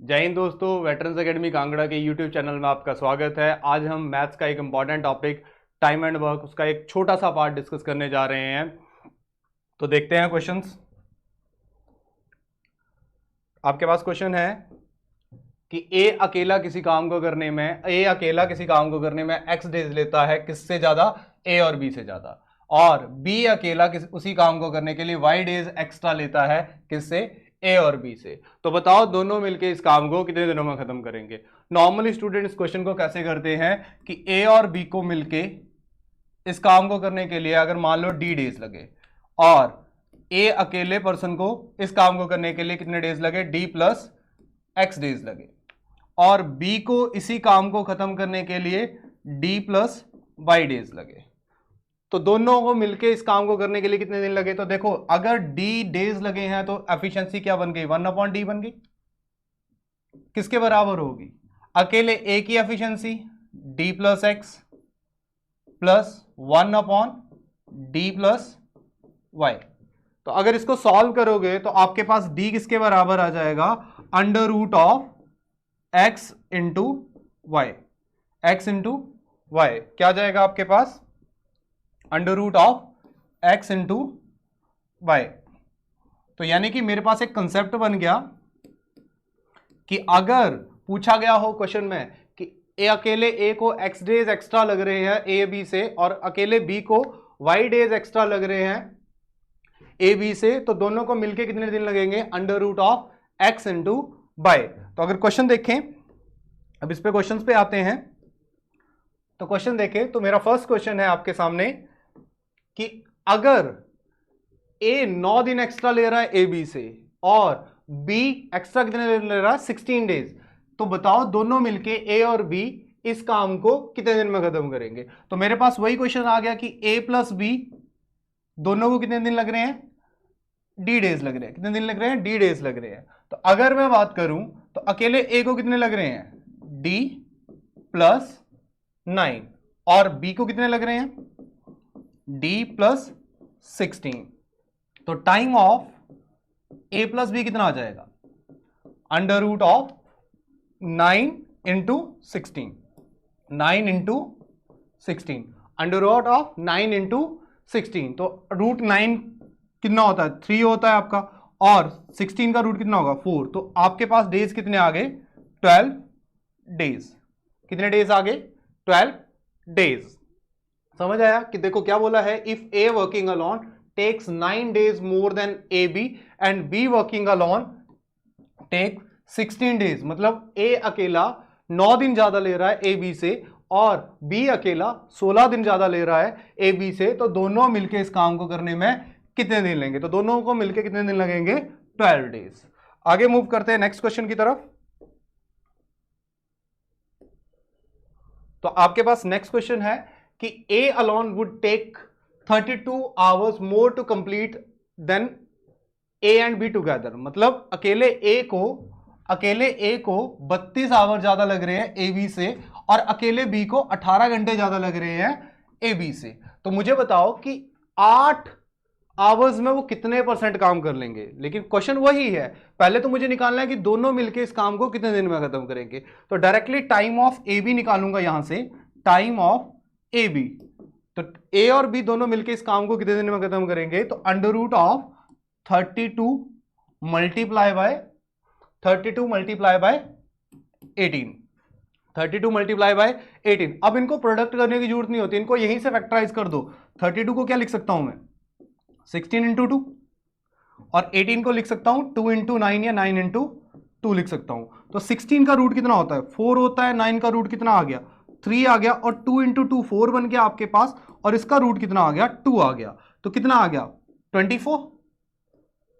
जय हिंद दोस्तों, veterans academy Kangra के यूट्यूब चैनल में आपका स्वागत है। आज हम मैथ्स का एक important topic time and work उसका एक छोटा सा पार्ट डिस्कस करने जा रहे हैं। तो देखते हैं क्वेश्चंस। आपके पास क्वेश्चन है कि ए अकेला किसी काम को करने में एक्स डेज लेता है, किससे ज्यादा? ए और बी से ज्यादा। और बी अकेला उसी काम को करने के लिए वाई डेज एक्स्ट्रा लेता है, किससे? ए और बी से। तो बताओ दोनों मिलके इस काम को कितने दिनों में खत्म करेंगे? नॉर्मली स्टूडेंट इस क्वेश्चन को कैसे करते हैं कि ए और बी को मिलके इस काम को करने के लिए अगर मान लो डी डेज लगे और ए अकेले पर्सन को इस काम को करने के लिए कितने डेज लगे? डी प्लस एक्स डेज लगे। और बी को इसी काम को खत्म करने के लिए डी प्लस वाई डेज लगे। तो दोनों को मिलके इस काम को करने के लिए कितने दिन लगे? तो देखो, अगर डी डेज लगे हैं तो एफिशिएंसी क्या बन गई? 1/d बन गई। किसके बराबर होगी? अकेले ए की efficiency D plus X plus 1/d plus Y. तो अगर इसको सॉल्व करोगे तो आपके पास डी किसके बराबर आ जाएगा? Under root of X into Y. X into Y क्या जाएगा आपके पास? Under root of X into Y. तो यानी कि मेरे पास एक कंसेप्ट बन गया कि अगर पूछा गया हो क्वेश्चन में कि अकेले ए को एक्स डेज एक्स्ट्रा लग रहे हैं ए बी से और अकेले बी को वाई डेज एक्स्ट्रा लग रहे हैं ए बी से, तो दोनों को मिलके कितने दिन लगेंगे? Under root of X into Y. तो अगर क्वेश्चन देखें, अब इस पे क्वेश्चंस पे आते हैं। तो क्वेश्चन देखें तो मेरा फर्स्ट क्वेश्चन है आपके सामने कि अगर ए 9 दिन एक्स्ट्रा ले रहा है ए बी से और बी एक्स्ट्रा कितने ले रहा है? 16 डेज। तो बताओ दोनों मिलके ए और बी इस काम को कितने दिन में खत्म करेंगे? तो मेरे पास वही क्वेश्चन आ गया कि ए प्लस बी दोनों को कितने दिन लग रहे हैं? डी डेज लग रहे हैं। कितने दिन लग रहे हैं? डी डेज लग रहे हैं। तो अगर मैं बात करूं तो अकेले ए को कितने लग रहे हैं? डी प्लस 9 और बी को कितने लग रहे हैं? D plus 16। तो time of A plus B कितना आ जाएगा? Under root of 9 into 16। 9 into 16 under root of 9 into 16। तो रूट 9 कितना होता है? 3 होता है आपका, और 16 का रूट कितना होगा? 4। तो आपके पास डेज कितने आ गए? 12 डेज। कितने डेज आ गए? 12 डेज। समझ आया कि देखो क्या बोला है? If A working alone takes 9 days more than A B and B working alone take 16 days. मतलब ए अकेला 9 दिन ज्यादा ले रहा है ए बी से और बी अकेला 16 दिन ज्यादा ले रहा है ए बी से। तो दोनों मिलके इस काम को करने में कितने दिन लेंगे? तो दोनों को मिलके कितने दिन लगेंगे? 12 डेज। आगे मूव करते हैं नेक्स्ट क्वेश्चन की तरफ। तो आपके पास नेक्स्ट क्वेश्चन है कि A alone would take 32 hours more to complete than A and B together. मतलब अकेले ए को 32 आवर ज्यादा लग रहे हैं ए बी से और अकेले बी को 18 घंटे ज्यादा लग रहे हैं ए बी से। तो मुझे बताओ कि 8 आवर्स में वो कितने परसेंट काम कर लेंगे? लेकिन क्वेश्चन वही है, पहले तो मुझे निकालना है कि दोनों मिलके इस काम को कितने दिन में खत्म करेंगे। तो directly time of A B निकालूंगा यहां से, टाइम ऑफ ए बी। तो ए और बी दोनों मिलके इस काम को कितने दिन में खत्म करेंगे? तो under root of 32 multiply by 18। 32 multiply by 18। अब इनको प्रोडक्ट करने की जरूरत नहीं होती, इनको यहीं से फैक्टराइज कर दो। 32 को क्या लिख सकता हूं मैं? 16 इंटू 2। और 18 को लिख सकता हूं 2 इंटू 9 या 9 इंटू 2 लिख सकता हूं। तो 16 का रूट कितना होता है? 4 होता है। 9 का रूट कितना आ गया? 3 आ गया। और 2 इंटू 2 4 बन गया आपके पास, और इसका रूट कितना आ गया? 2 आ गया। तो कितना आ गया?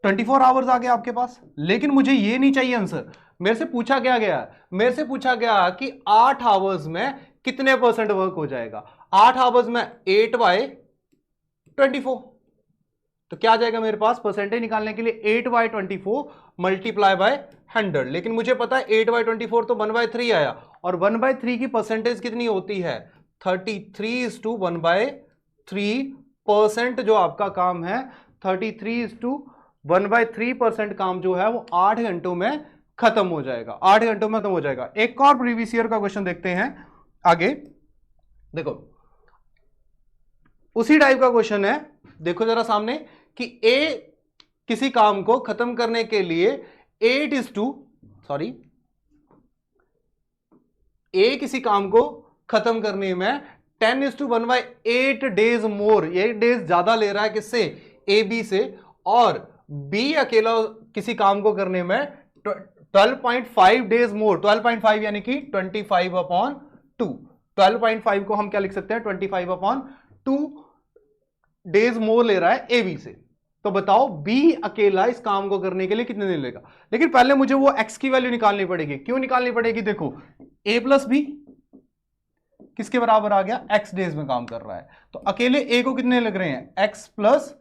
24 आवर्स आ गया आपके पास। लेकिन मुझे ये नहीं चाहिए आंसर। मेरे से पूछा क्या गया? मेरे से पूछा गया कि 8 आवर्स में कितने परसेंट वर्क हो जाएगा? 8 आवर्स में 8/24। तो क्या आ जाएगा मेरे पास परसेंटेज निकालने के लिए? 8/24 मल्टीप्लाई बाय 100। लेकिन मुझे पता है 8/24 तो 1/3 आया, और 1/3 की परसेंटेज कितनी होती है? 33:1/3% जो आपका काम है, 33:1/3% काम जो है वो 8 घंटों में खत्म हो जाएगा, 8 घंटों में खत्म हो जाएगा। एक और प्रीवियस ईयर का क्वेश्चन देखते हैं आगे। देखो उसी टाइप का क्वेश्चन है, देखो जरा सामने कि ए किसी काम को खत्म करने के लिए ए किसी काम को खत्म करने में 10:1/8 डेज मोर, 8 डेज ज्यादा ले रहा है किससे, ए बी से, और बी अकेला किसी काम को करने में 12.5 डेज मोर, 12.5 यानी कि 25/2, 12.5 को हम क्या लिख सकते हैं, 25/2 डेज मोर ले रहा है ए बी से। तो बताओ बी अकेला इस काम को करने के लिए कितने दिन लेगा। लेकिन पहले मुझे वो एक्स की वैल्यू निकालनी पड़ेगी। क्यों निकालनी पड़ेगी, देखो ए प्लस बी किसके बराबर आ गया, एक्स डेज में काम कर रहा है। तो अकेले ए को कितने लग रहे हैं, एक्स प्लस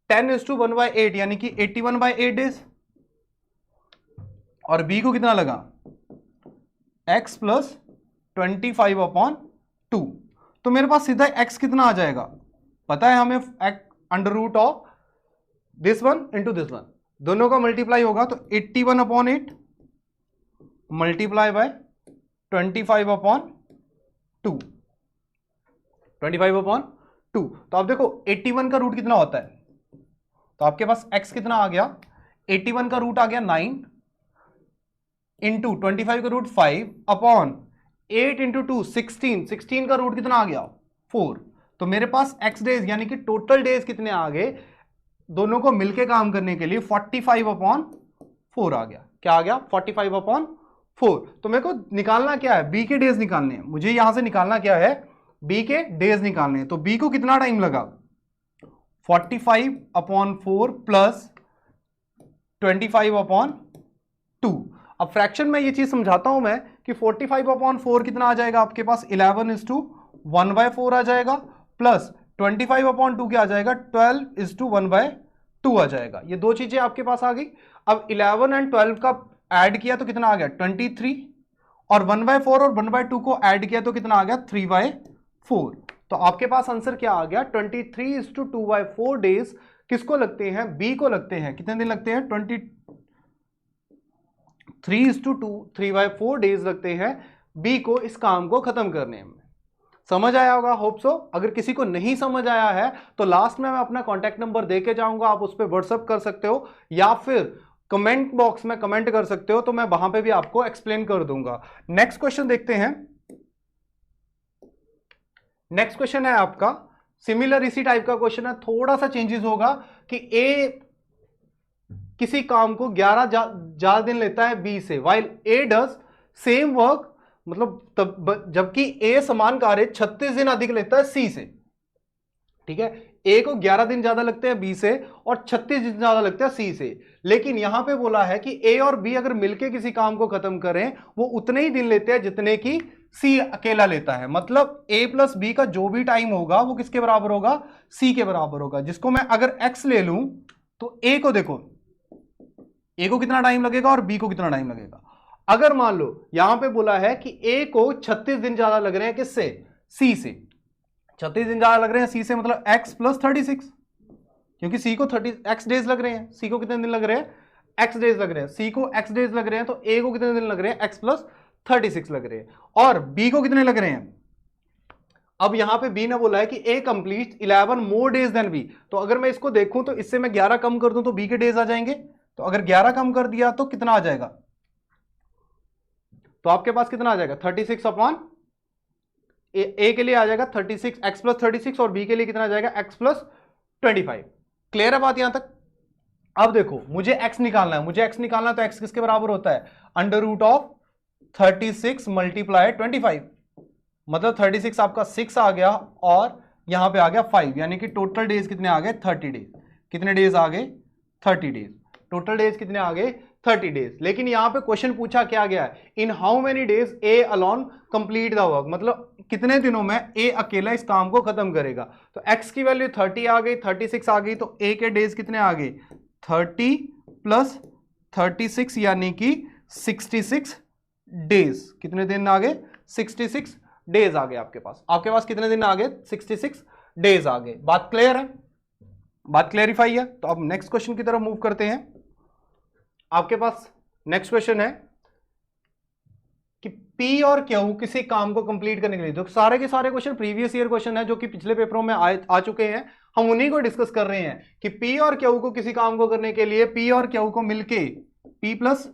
10:1/8 यानी कि 81/8 डेज, और बी को कितना लगा, एक्स प्लस 25/2। तो मेरे पास सीधा एक्स कितना आ जाएगा, पता है हमें, under root of this one into this one, दोनों का मल्टीप्लाई होगा तो 81/8 मल्टीप्लाई बाय 25/2, 25/2। तो आप देखो 81 का रूट कितना होता है, तो आपके पास x कितना आ गया, 81 का रूट आ गया 9 इंटू 25 का रूट 5 अपॉन 8 इंटू 2 16, 16 का रूट कितना आ गया 4। तो मेरे पास x डेज यानी कि टोटल डेज कितने आ गए दोनों को मिलके काम करने के लिए, 45/4 आ गया। क्या आ गया, 45/4। तो मेरे को निकालना क्या है, बी के डेज निकालने हैं, मुझे यहां से निकालना क्या है, बी के डेज निकालने हैं। तो बी को कितना टाइम लगा, 45/4 प्लस 25/2। अब फ्रैक्शन में ये चीज समझाता हूं मैं कि 45/4 कितना आ जाएगा आपके पास, 11:1/4 आ जाएगा, प्लस 25/2 क्या आ जाएगा, 12:1/2 आ जाएगा। ये दो चीजें आपके पास आ गई। अब 11 और 12 का ऐड किया तो कितना आ गया 23, और 1/4 और 1/2 को ऐड किया तो कितना आ गया 3/4। तो आपके पास आंसर क्या आ गया, 23:2/4 डेज किसको लगते हैं, बी को लगते हैं। कितने दिन लगते हैं, 23:3/4 डेज लगते हैं बी को इस काम को खत्म करने में। समझ आया होगा, होप सो। अगर किसी को नहीं समझ आया है तो लास्ट में मैं अपना कॉन्टैक्ट नंबर दे के जाऊंगा, आप उस पर व्हाट्सएप कर सकते हो या फिर कमेंट बॉक्स में कमेंट कर सकते हो, तो मैं वहां पे भी आपको एक्सप्लेन कर दूंगा। नेक्स्ट क्वेश्चन देखते हैं। नेक्स्ट क्वेश्चन है आपका सिमिलर इसी टाइप का क्वेश्चन है, थोड़ा सा चेंजेस होगा कि ए किसी काम को 11 ज्यादा दिन लेता है बी से, while a does same work, मतलब तब जबकि ए समान कार्य 36 दिन अधिक लेता है सी से। ठीक है, ए को 11 दिन ज्यादा लगते हैं बी से और 36 दिन ज्यादा लगते हैं सी से। लेकिन यहां पे बोला है कि ए और बी अगर मिलके किसी काम को खत्म करें वो उतने ही दिन लेते हैं जितने की सी अकेला लेता है। मतलब ए प्लस बी का जो भी टाइम होगा वो किसके बराबर होगा, सी के बराबर होगा। जिसको मैं अगर एक्स ले लूं तो ए को देखो, ए को कितना टाइम लगेगा और बी को कितना टाइम लगेगा। अगर मान लो यहां पे बोला है कि ए को 36 दिन ज्यादा लग रहे हैं किससे, सी से, 36 दिन ज्यादा लग रहे हैं सी से, मतलब x प्लस 36, क्योंकि सी को 30 डेज लग रहे हैं, सी को कितने दिन लग रहे हैं, x डेज लग रहे हैं, सी को x डेज लग रहे हैं, तो a को कितने दिन लग रहे हैं, x प्लस 36 लग रहे हैं, और b को कितने लग रहे हैं। अब यहां पे b ने बोला है कि a complete 11 more days than b, तो अगर मैं इसको देखूं तो इससे मैं 11 कम कर दूं तो b के डेज आ जाएंगे। तो अगर 11 कम कर दिया तो कितना आ जाएगा, तो आपके पास कितना आ जाएगा 36 अपॉन ए के लिए आ जाएगा 36 x प्लस 36, और बी के लिए कितना आ जाएगा x प्लस 25। क्लियर है बात यहां तक। अब देखो मुझे x निकालना है, मुझे x निकालना है तो x किसके बराबर होता है, अंडर रूट ऑफ 36 मल्टीप्लाई 25, मतलब 36 आपका 6 आ गया और यहां पे आ गया 5, यानी कि टोटल डेज कितने आ गए 30 डेज। कितने डेज आ गए 30 डेज, टोटल डेज कितने आ गए 30 डेज। लेकिन यहां पे क्वेश्चन पूछा क्या गया है, in how many days A alone complete the work, मतलब कितने दिनों में ए अकेला इस काम को खत्म करेगा। तो x की वैल्यू 30 आ गई, 36 आ गई, तो a के डेज कितने आ गए 30 प्लस 36 यानी कि 66 डेज। कितने दिन आ गए 66 डेज आ गए आपके पास। आपके पास कितने दिन आ गए 66 डेज आ गए। बात क्लियर है, बात क्लेरिफाई है। तो अब नेक्स्ट क्वेश्चन की तरफ मूव करते हैं। आपके पास नेक्स्ट क्वेश्चन है कि P और Q किसी काम को कंप्लीट करने के लिए, जो सारे के सारे क्वेश्चन प्रीवियस ईयर क्वेश्चन है जो कि पिछले पेपरों में आ चुके हैं, हम उन्हीं को डिस्कस कर रहे हैं कि P और Q को किसी काम को करने के लिए, P और Q को मिलके, P प्लस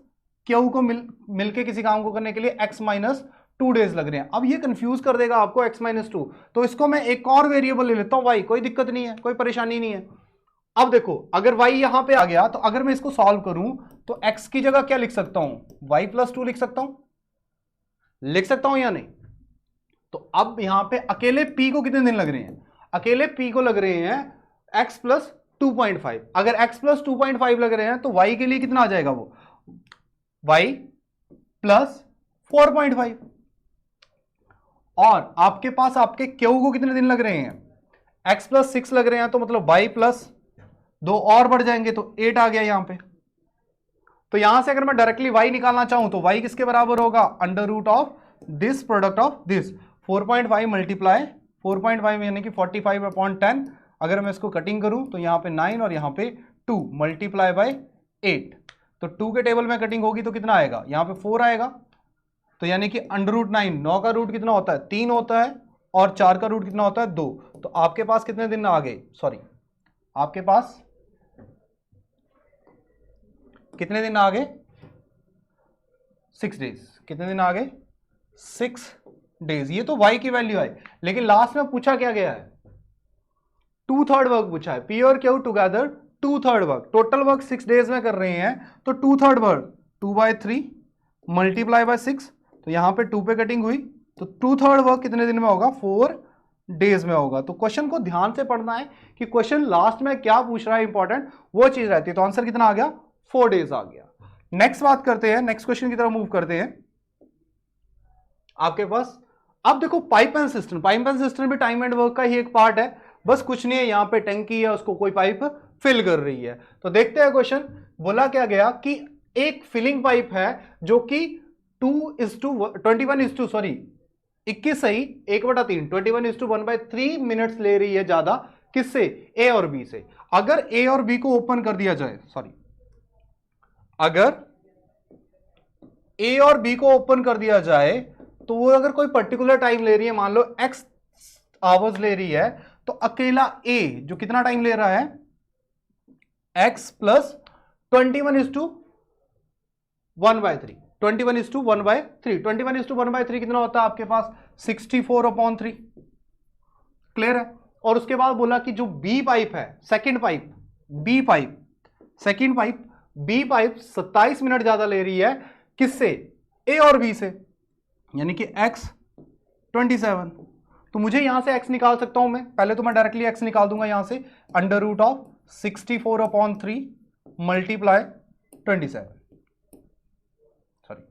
Q को मिलके किसी काम को करने के लिए x माइनस 2 डेज लग रहे हैं। अब ये कंफ्यूज कर देगा आपको x माइनस 2, तो इसको मैं एक और वेरिएबल ले लेता हूं y, कोई दिक्कत नहीं है, कोई परेशानी नहीं है। अब देखो अगर y यहां पे आ गया तो अगर मैं इसको सॉल्व करूं तो x की जगह क्या लिख सकता हूं, y प्लस 2 लिख सकता हूं या नहीं। तो अब यहां पे अकेले p को कितने दिन लग रहे हैं, अकेले p को लग रहे हैं x प्लस 2.5। अगर x प्लस 2.5 लग रहे हैं तो y के लिए कितना आ जाएगा, वो y प्लस 4.5। और आपके पास आपके Q को कितने दिन लग रहे हैं, x प्लस 6 लग रहे हैं, तो मतलब y प्लस 2 और बढ़ जाएंगे तो 8 आ गया यहां पे। तो यहां से अगर मैं डायरेक्टली y निकालना चाहूं तो y किसके बराबर होगा, under root of this product of this 4.5 multiply 4.5 यानी कि 45/10। अगर मैं इसको कटिंग करूं तो यहां पे 9 और यहां पे 2 मल्टीप्लाई बाय 8, तो 2 के टेबल में कटिंग होगी तो कितना आएगा, यहां पे 4 आएगा। तो यानी कि अंडर रूट 9 का रूट कितना होता है, 3 होता है, और 4 का रूट कितना होता है, 2। तो आपके पास कितने दिन आ गए, सॉरी आपके पास कितने दिन आ गए, 6 डेज। कितने दिन आ गए, 6 डेज। ये तो y की वैल्यू है, लेकिन लास्ट में पूछा क्या गया है, 2/3 वर्क पूछा है। P और Q together 2/3 work, total work 6 days में कर रहे हैं, तो 2/3 वर्क 2/3 मल्टीप्लाई बाय 6, तो यहां पे 2 पे कटिंग हुई, तो 2/3 वर्क कितने दिन में होगा, 4 डेज में होगा। तो क्वेश्चन को ध्यान से पढ़ना है कि क्वेश्चन लास्ट में क्या पूछ रहा है, इंपॉर्टेंट वो चीज रहती है। तो आंसर कितना आ गया, 4 डेज आ गया। नेक्स्ट बात करते हैं, नेक्स्ट क्वेश्चन की तरफ मूव करते हैं। आपके पास अब देखो pipe and system, pipe and system भी टाइम एंड वर्क का ही एक पार्ट है, बस कुछ नहीं है, यहां पे टंकी है, उसको कोई पाइप फिल कर रही है। तो देखते हैं क्वेश्चन, बोला क्या गया कि एक फिलिंग पाइप है जो कि 21 सही 1/3 21:1/3 मिनट्स ले रही है ज्यादा, किससे, ए और बी से। अगर ए और बी को ओपन कर दिया जाए, सॉरी अगर ए और बी को ओपन कर दिया जाए तो वो अगर कोई पर्टिकुलर टाइम ले रही है, मान लो x आवर्स ले रही है, तो अकेला ए जो कितना टाइम ले रहा है, x प्लस 21:1/3 21:1/3 कितना होता है आपके पास, 64/3। क्लियर है। और उसके बाद बोला कि जो बी पाइप है, second pipe B pipe 27 minute ज्यादा ले रही है, किससे, ए और बी से, यानी कि x 27। तो मुझे यहां से x निकाल सकता हूं मैं, पहले तो मैं डायरेक्टली x निकाल दूंगा यहां से, under root of 64/3 multiply 27, sorry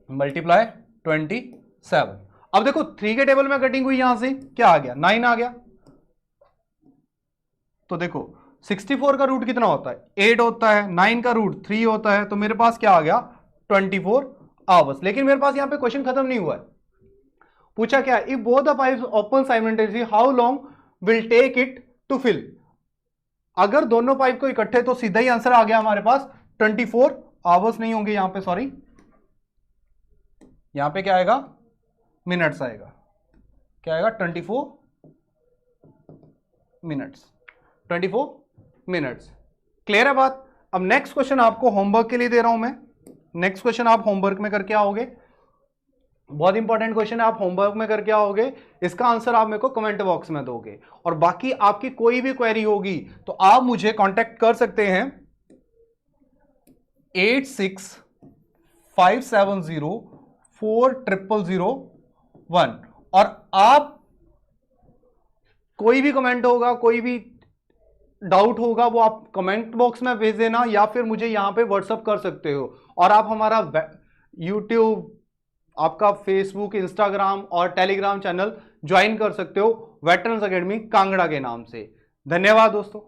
multiply 27। अब देखो 3 के टेबल में कटिंग हुई, यहां से क्या आ गया, 9 आ गया। तो देखो 64 का रूट कितना होता है, 8 होता है, 9 का रूट 3 होता है, तो मेरे पास क्या आ गया, 24 आवर्स। लेकिन मेरे पास यहां पे क्वेश्चन खत्म नहीं हुआ है, पूछा क्या, if both the pipes open simultaneously how long will take it to fill. अगर दोनों पाइप को इकट्ठे, तो सीधा ही आंसर आ गया हमारे पास 24 आवर्स नहीं होंगे यहां पे, सॉरी यहां पे क्या आएगा, मिनट्स आएगा, क्या आएगा, 24 मिनट्स। क्लियर है बात। अब नेक्स्ट क्वेश्चन आपको होमवर्क के लिए दे रहा हूं मैं, नेक्स्ट क्वेश्चन आप होमवर्क में करके आओगे, बहुत इंपॉर्टेंट क्वेश्चन है, आप होमवर्क में करके आओगे, इसका आंसर आप मेरे को कमेंट बॉक्स में दोगे। और बाकी आपकी कोई भी क्वेरी होगी तो आप मुझे कांटेक्ट कर सकते हैं 8657040001। और आप कोई भी कमेंट होगा, कोई भी डाउट होगा, वो आप कमेंट बॉक्स में भेज देना, या फिर मुझे यहां पे व्हाट्सअप कर सकते हो। और आप हमारा यूट्यूब, आपका फेसबुक, इंस्टाग्राम और टेलीग्राम चैनल ज्वाइन कर सकते हो, वेटरन्स एकेडमी कांगड़ा के नाम से। धन्यवाद दोस्तों।